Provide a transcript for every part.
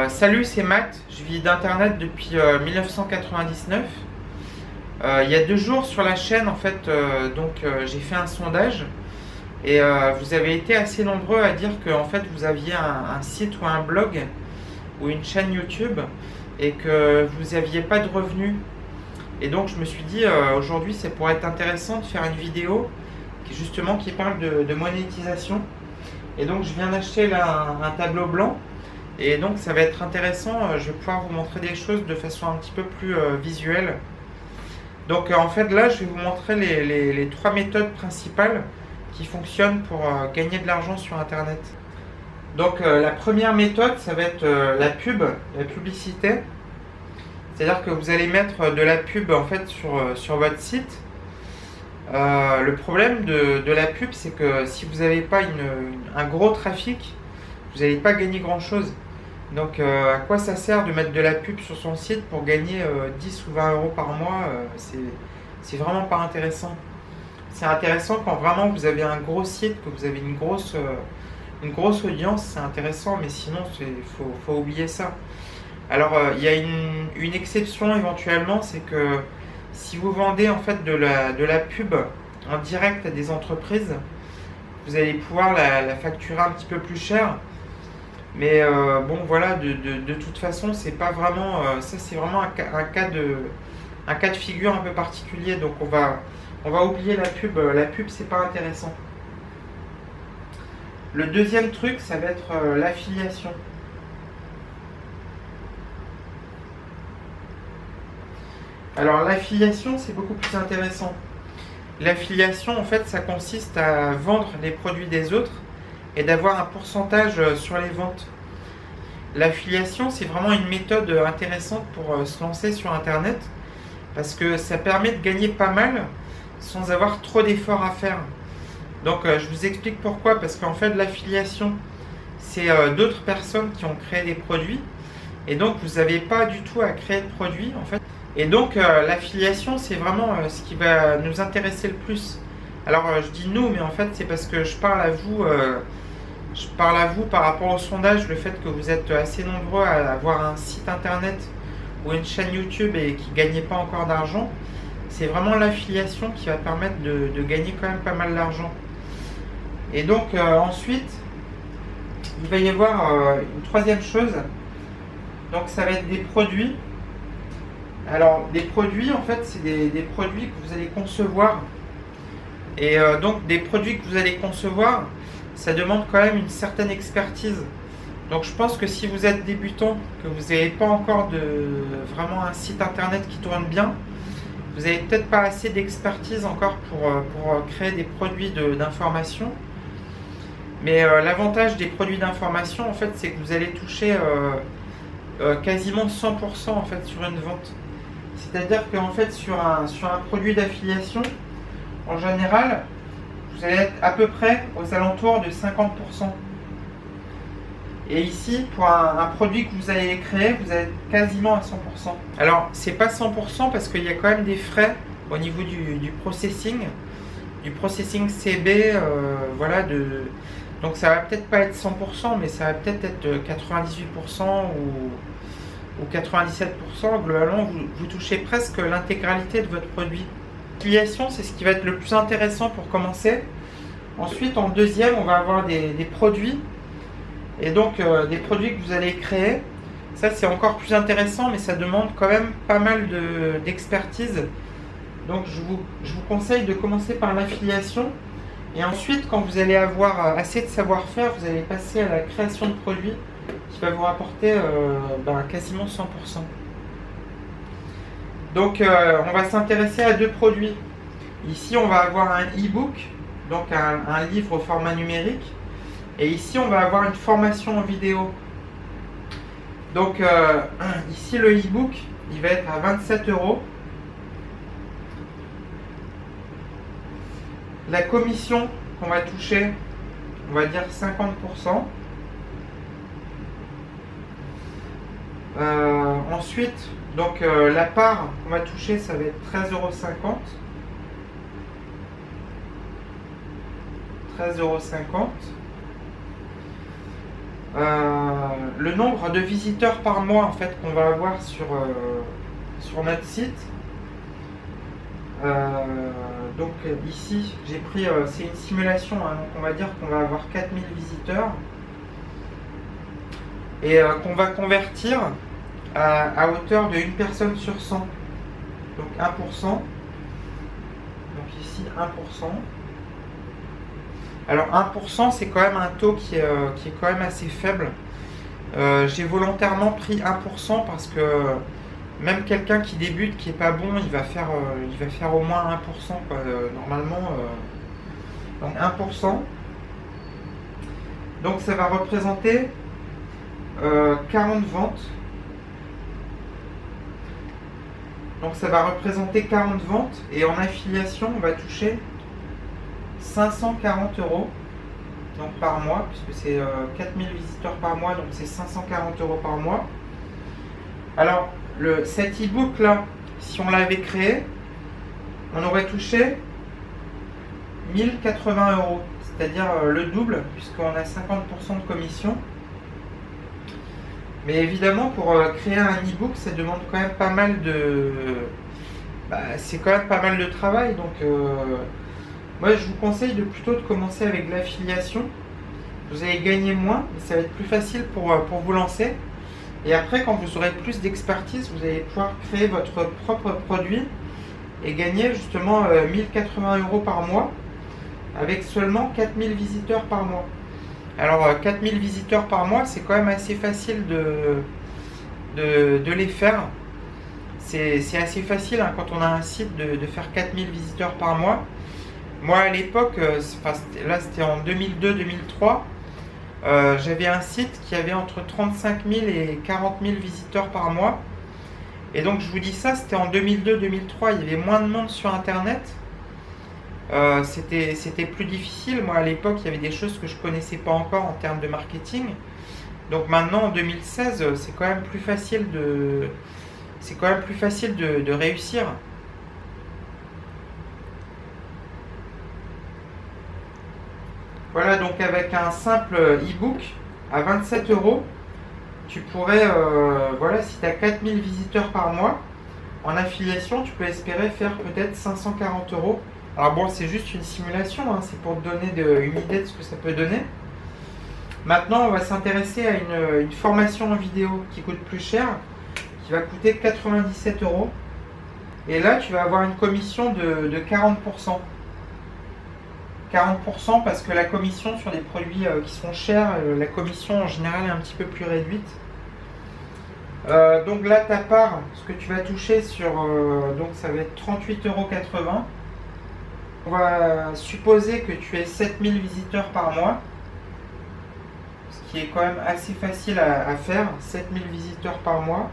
Salut, c'est Matt. Je vis d'internet depuis 1999. Il y a 2 jours sur la chaîne, en fait, j'ai fait un sondage et vous avez été assez nombreux à dire que en fait vous aviez un site ou un blog ou une chaîne YouTube et que vous n'aviez pas de revenus. Et donc je me suis dit aujourd'hui ça pourrait être intéressant de faire une vidéo qui parle de monétisation. Et donc je viens d'acheter là un tableau blanc. Et donc ça va être intéressant, je vais pouvoir vous montrer des choses de façon un petit peu plus visuelle. Donc en fait là je vais vous montrer les 3 méthodes principales qui fonctionnent pour gagner de l'argent sur internet. Donc la première méthode ça va être la publicité. C'est-à-dire que vous allez mettre de la pub en fait sur votre site. Le problème de la pub c'est que si vous n'avez pas un gros trafic, vous n'allez pas gagner grand chose. Donc à quoi ça sert de mettre de la pub sur son site pour gagner 10 ou 20 euros par mois, c'est vraiment pas intéressant. C'est intéressant quand vraiment vous avez un gros site, que vous avez une grosse audience, c'est intéressant, mais sinon faut oublier ça. Alors il y a une exception éventuellement, c'est que si vous vendez en fait de la pub en direct à des entreprises, vous allez pouvoir la facturer un petit peu plus cher. Mais bon voilà, de toute façon c'est pas vraiment ça, c'est vraiment un cas de figure un peu particulier. Donc on va oublier la pub. La pub c'est pas intéressant. Le deuxième truc ça va être l'affiliation. Alors l'affiliation c'est beaucoup plus intéressant. L'affiliation en fait ça consiste à vendre les produits des autres et d'avoir un pourcentage sur les ventes. L'affiliation, c'est vraiment une méthode intéressante pour se lancer sur Internet parce que ça permet de gagner pas mal sans avoir trop d'efforts à faire. Donc je vous explique pourquoi, parce qu'en fait l'affiliation, c'est d'autres personnes qui ont créé des produits et donc vous n'avez pas du tout à créer de produits en fait. Et donc l'affiliation, c'est vraiment ce qui va nous intéresser le plus. Alors je dis nous, mais en fait c'est parce que je parle à vous par rapport au sondage, le fait que vous êtes assez nombreux à avoir un site internet ou une chaîne YouTube et qui ne gagnez pas encore d'argent. C'est vraiment l'affiliation qui va permettre de gagner quand même pas mal d'argent. Et donc ensuite, il va y avoir une troisième chose. Donc ça va être des produits. Alors des produits, en fait, c'est des produits que vous allez concevoir. Et donc des produits que vous allez concevoir, ça demande quand même une certaine expertise. Donc je pense que si vous êtes débutant, que vous n'avez pas encore vraiment un site internet qui tourne bien, vous n'avez peut-être pas assez d'expertise encore pour créer des produits d'information. Mais l'avantage des produits d'information, en fait, c'est que vous allez toucher quasiment 100% en fait, sur une vente. C'est-à-dire qu'en fait, sur un produit d'affiliation, en général, vous allez être à peu près aux alentours de 50%. Et ici, pour un produit que vous allez créer, vous allez être quasiment à 100%. Alors, c'est pas 100% parce qu'il y a quand même des frais au niveau du processing CB, voilà. Donc ça va peut-être pas être 100%, mais ça va peut-être être 98% ou 97%. Globalement, vous touchez presque l'intégralité de votre produit. L'affiliation, c'est ce qui va être le plus intéressant pour commencer. Ensuite, en deuxième, on va avoir des produits. Et donc, des produits que vous allez créer. Ça, c'est encore plus intéressant, mais ça demande quand même pas mal d'expertise. Donc, je vous conseille de commencer par l'affiliation. Et ensuite, quand vous allez avoir assez de savoir-faire, vous allez passer à la création de produits qui va vous rapporter quasiment 100%. Donc on va s'intéresser à 2 produits. Ici on va avoir un e-book, donc un livre au format numérique. Et ici on va avoir une formation en vidéo. Donc ici le e-book, il va être à 27 €. La commission qu'on va toucher, on va dire 50%. Ensuite, donc la part qu'on va toucher, ça va être 13,50 €. 13,50 €. le nombre de visiteurs par mois en fait qu'on va avoir sur notre site. Donc ici j'ai pris, c'est une simulation, hein, donc on va dire qu'on va avoir 4000 visiteurs et qu'on va convertir à hauteur de 1 personne sur 100, donc 1%. Donc ici 1%. Alors 1% c'est quand même un taux qui est quand même assez faible. J'ai volontairement pris 1% parce que même quelqu'un qui débute, qui est pas bon, il va faire au moins 1%, quoi, normalement. Donc 1%. Donc ça va représenter 40 ventes. Donc ça va représenter 40 ventes et en affiliation on va toucher 540 € donc par mois, puisque c'est 4000 visiteurs par mois, donc c'est 540 € par mois. Alors cet e-book là, si on l'avait créé, on aurait touché 1080 €, c'est-à-dire le double, puisqu'on a 50% de commission. Mais évidemment, pour créer un e-book, ça demande quand même pas mal de... c'est quand même pas mal de travail. Donc, moi, je vous conseille plutôt de commencer avec l'affiliation. Vous allez gagner moins, mais ça va être plus facile pour vous lancer. Et après, quand vous aurez plus d'expertise, vous allez pouvoir créer votre propre produit et gagner justement 1080 € par mois avec seulement 4000 visiteurs par mois. Alors 4000 visiteurs par mois, c'est quand même assez facile de les faire. C'est assez facile, hein, quand on a un site de faire 4000 visiteurs par mois. Moi à l'époque, là c'était en 2002-2003, j'avais un site qui avait entre 35 000 et 40 000 visiteurs par mois. Et donc je vous dis ça, c'était en 2002-2003, il y avait moins de monde sur internet. C'était plus difficile. Moi à l'époque il y avait des choses que je connaissais pas encore en termes de marketing. Donc maintenant en 2016 c'est quand même plus facile de réussir. Voilà, donc avec un simple e-book à 27 €, tu pourrais, voilà, si tu as 4000 visiteurs par mois en affiliation, tu peux espérer faire peut-être 540 €. Alors bon, c'est juste une simulation, hein, c'est pour te donner une idée de ce que ça peut donner. Maintenant, on va s'intéresser à une formation en vidéo qui coûte plus cher, qui va coûter 97 €. Et là, tu vas avoir une commission de 40%. 40% parce que la commission sur des produits qui sont chers, la commission en général est un petit peu plus réduite. Donc là, ta part, ce que tu vas toucher sur, donc ça va être 38,80 €. On va supposer que tu aies 7000 visiteurs par mois, ce qui est quand même assez facile à faire, 7000 visiteurs par mois.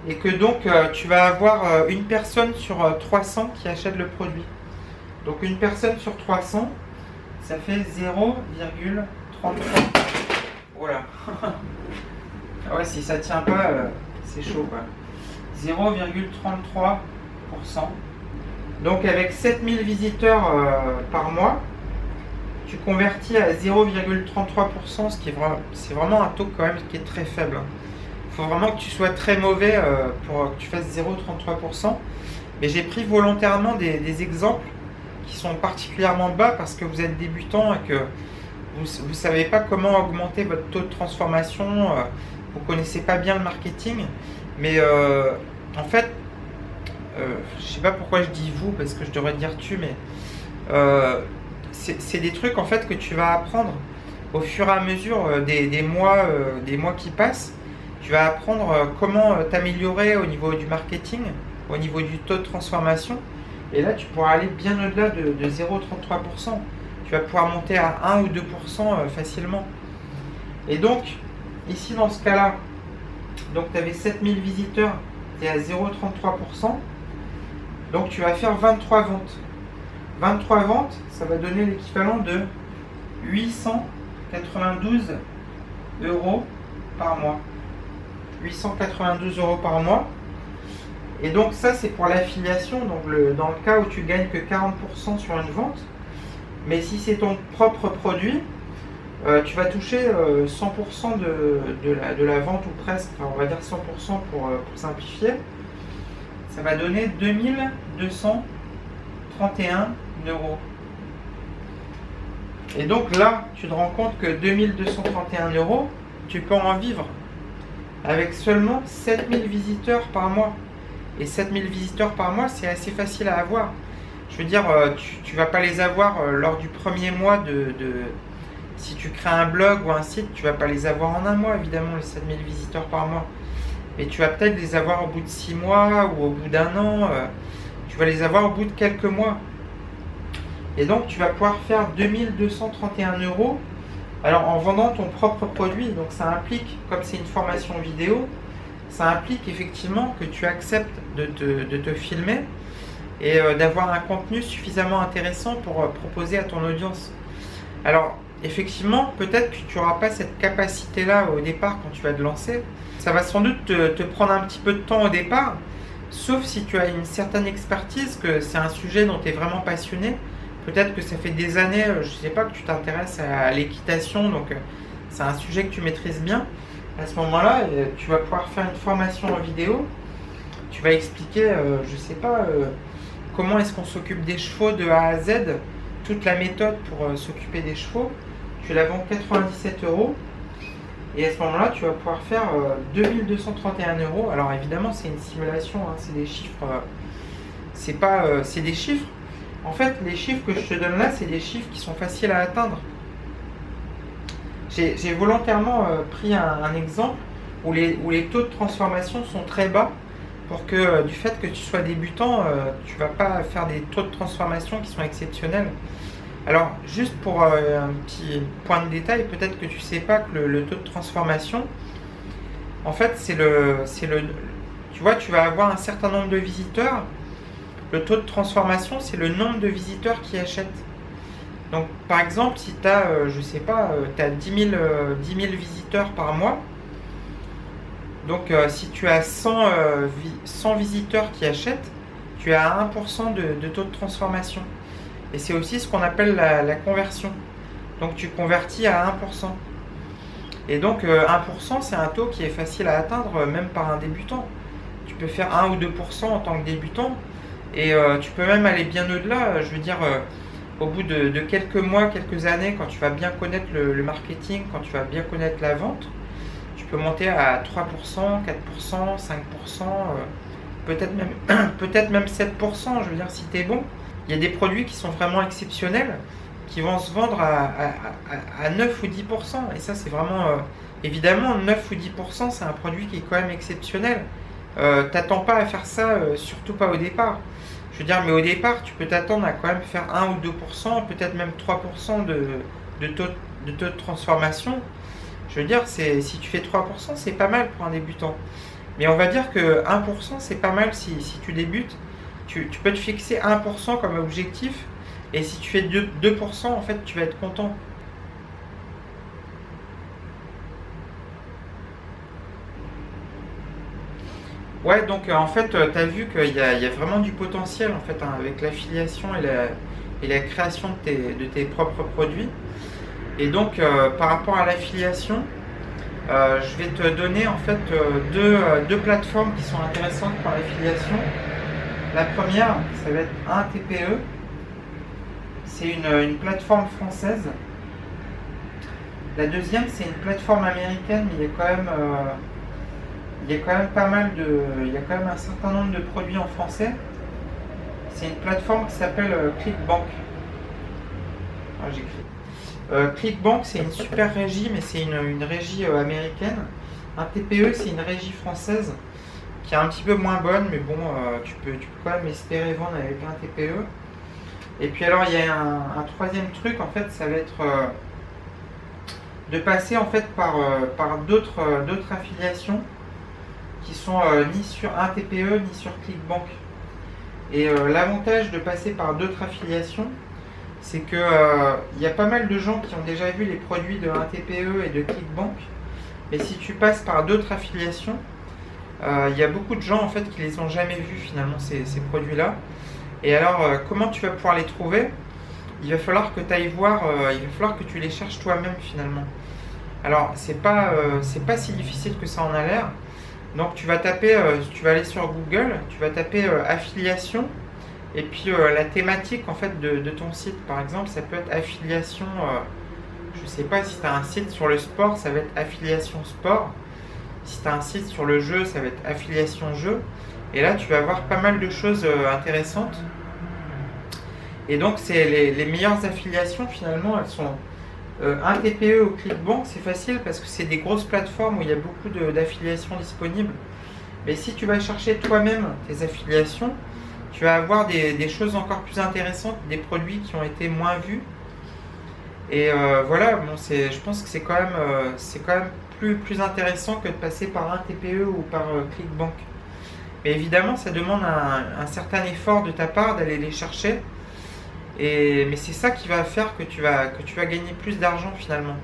Et que donc tu vas avoir une personne sur 300 qui achète le produit. Donc une personne sur 300, ça fait 0,33. Voilà. Ah ouais, si ça tient pas, c'est chaud quoi. 0,33%. Donc avec 7000 visiteurs par mois, tu convertis à 0,33%, ce qui est c'est vraiment un taux quand même qui est très faible. Il faut vraiment que tu sois très mauvais pour que tu fasses 0,33%. Mais j'ai pris volontairement des exemples qui sont particulièrement bas parce que vous êtes débutant et que vous ne savez pas comment augmenter votre taux de transformation, vous ne connaissez pas bien le marketing. Mais en fait, je sais pas pourquoi je dis vous, parce que je devrais dire tu, mais c'est des trucs en fait que tu vas apprendre au fur et à mesure des mois qui passent. Tu vas apprendre comment t'améliorer au niveau du marketing, au niveau du taux de transformation. Et là, tu pourras aller bien au-delà de 0,33%. Tu vas pouvoir monter à 1 ou 2% facilement. Et donc, ici dans ce cas-là, donc tu avais 7000 visiteurs, tu es à 0,33%. Donc tu vas faire 23 ventes. 23 ventes, ça va donner l'équivalent de 892 € par mois. 892 € par mois. Et donc ça c'est pour l'affiliation, donc dans le cas où tu gagnes que 40% sur une vente. Mais si c'est ton propre produit, tu vas toucher 100% de la vente ou presque, enfin, on va dire 100% pour simplifier. Ça va donner 2231 euros. Et donc là, tu te rends compte que 2231 euros, tu peux en vivre avec seulement 7000 visiteurs par mois. Et 7000 visiteurs par mois, c'est assez facile à avoir. Je veux dire, tu vas pas les avoir lors du premier mois si tu crées un blog ou un site, tu vas pas les avoir en un mois, évidemment, les 7000 visiteurs par mois. Et tu vas peut-être les avoir au bout de 6 mois ou au bout d'un an. Tu vas les avoir au bout de quelques mois. Et donc, tu vas pouvoir faire 2231 euros. Alors, en vendant ton propre produit, donc ça implique, comme c'est une formation vidéo, ça implique effectivement que tu acceptes de te filmer et d'avoir un contenu suffisamment intéressant pour proposer à ton audience. Alors, effectivement, peut-être que tu n'auras pas cette capacité-là au départ quand tu vas te lancer. Ça va sans doute te prendre un petit peu de temps au départ, sauf si tu as une certaine expertise, que c'est un sujet dont tu es vraiment passionné. Peut-être que ça fait des années, je ne sais pas, que tu t'intéresses à l'équitation, donc c'est un sujet que tu maîtrises bien. À ce moment-là, tu vas pouvoir faire une formation en vidéo. Tu vas expliquer, je ne sais pas, comment est-ce qu'on s'occupe des chevaux de A à Z, toute la méthode pour s'occuper des chevaux. Tu la vends 97 euros. Et à ce moment-là, tu vas pouvoir faire 2231 euros. Alors évidemment, c'est une simulation, hein, c'est des chiffres. C'est des chiffres. En fait, les chiffres que je te donne là, c'est des chiffres qui sont faciles à atteindre. J'ai volontairement pris un exemple où les taux de transformation sont très bas pour que du fait que tu sois débutant, tu ne vas pas faire des taux de transformation qui sont exceptionnels. Alors, juste pour un petit point de détail, peut-être que tu ne sais pas que le taux de transformation, en fait, tu vois, tu vas avoir un certain nombre de visiteurs. Le taux de transformation, c'est le nombre de visiteurs qui achètent. Donc, par exemple, si tu as, je sais pas, tu as 10 000 visiteurs par mois, donc si tu as 100 visiteurs qui achètent, tu as 1% de taux de transformation. Et c'est aussi ce qu'on appelle la conversion. Donc, tu convertis à 1%. Et donc, 1%, c'est un taux qui est facile à atteindre, même par un débutant. Tu peux faire 1 ou 2% en tant que débutant. Et tu peux même aller bien au-delà. Je veux dire, au bout de quelques mois, quelques années, quand tu vas bien connaître le marketing, quand tu vas bien connaître la vente, tu peux monter à 3%, 4%, 5%, peut-être même 7%. Je veux dire, si tu es bon. Il y a des produits qui sont vraiment exceptionnels, qui vont se vendre à 9 ou 10%. Et ça, c'est vraiment... évidemment, 9 ou 10%, c'est un produit qui est quand même exceptionnel. T'attends pas à faire ça, surtout pas au départ. Je veux dire, mais au départ, tu peux t'attendre à quand même faire 1 ou 2%, peut-être même 3% de taux de transformation. Je veux dire, si tu fais 3%, c'est pas mal pour un débutant. Mais on va dire que 1%, c'est pas mal si tu débutes. Tu peux te fixer 1% comme objectif. Et si tu fais 2%, en fait, tu vas être content. Ouais, donc en fait, tu as vu qu'il y a vraiment du potentiel en fait, hein, avec l'affiliation et la création de tes propres produits. Et donc, par rapport à l'affiliation, je vais te donner en fait deux plateformes qui sont intéressantes pour l'affiliation. La première, ça va être un TPE. C'est une plateforme française. La deuxième, c'est une plateforme américaine, mais il y a quand même pas mal il y a quand même un certain nombre de produits en français. C'est une plateforme qui s'appelle ClickBank. Ah, j'écris. ClickBank, c'est une super régie, mais c'est une régie américaine. Un TPE, c'est une régie française qui est un petit peu moins bonne, mais bon, tu peux quand même espérer vendre avec un TPE. Et puis alors, il y a un troisième truc, en fait, ça va être de passer en fait par d'autres affiliations qui sont ni sur un TPE ni sur ClickBank. Et l'avantage de passer par d'autres affiliations, c'est que y a pas mal de gens qui ont déjà vu les produits de un TPE et de ClickBank. Mais si tu passes par d'autres affiliations, il y a beaucoup de gens en fait qui les ont jamais vus finalement ces produits-là. Et alors, comment tu vas pouvoir les trouver? il va falloir que tu ailles voir, il va falloir que tu les cherches toi-même finalement. Alors, c'est pas si difficile que ça en a l'air. Donc, tu vas taper, tu vas aller sur Google, tu vas taper affiliation, et puis la thématique en fait de ton site. Par exemple, ça peut être affiliation, je sais pas, si tu as un site sur le sport, ça va être affiliation sport. Si tu as un site sur le jeu, ça va être affiliation jeu. Et là, tu vas avoir pas mal de choses intéressantes. Et donc, c'est les meilleures affiliations finalement, elles sont un TPE ou ClickBank, c'est facile parce que c'est des grosses plateformes où il y a beaucoup d'affiliations disponibles. Mais si tu vas chercher toi-même tes affiliations, tu vas avoir des choses encore plus intéressantes, des produits qui ont été moins vus. Et voilà, bon, je pense que c'est quand même plus intéressant que de passer par un TPE ou par ClickBank. Mais évidemment, ça demande un certain effort de ta part d'aller les chercher. Mais c'est ça qui va faire que tu vas gagner plus d'argent finalement.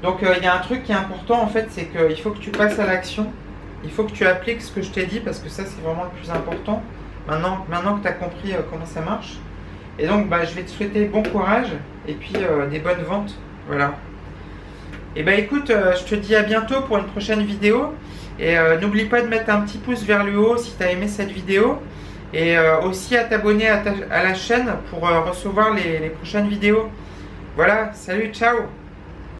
Donc il y a un truc qui est important en fait, c'est qu'il faut que tu passes à l'action. Il faut que tu appliques ce que je t'ai dit parce que ça c'est vraiment le plus important. Maintenant que tu as compris comment ça marche. Et donc je vais te souhaiter bon courage et puis des bonnes ventes. Voilà. Et écoute, je te dis à bientôt pour une prochaine vidéo. Et n'oublie pas de mettre un petit pouce vers le haut si tu as aimé cette vidéo. Et aussi à t'abonner à la chaîne pour recevoir les prochaines vidéos. Voilà, salut, ciao!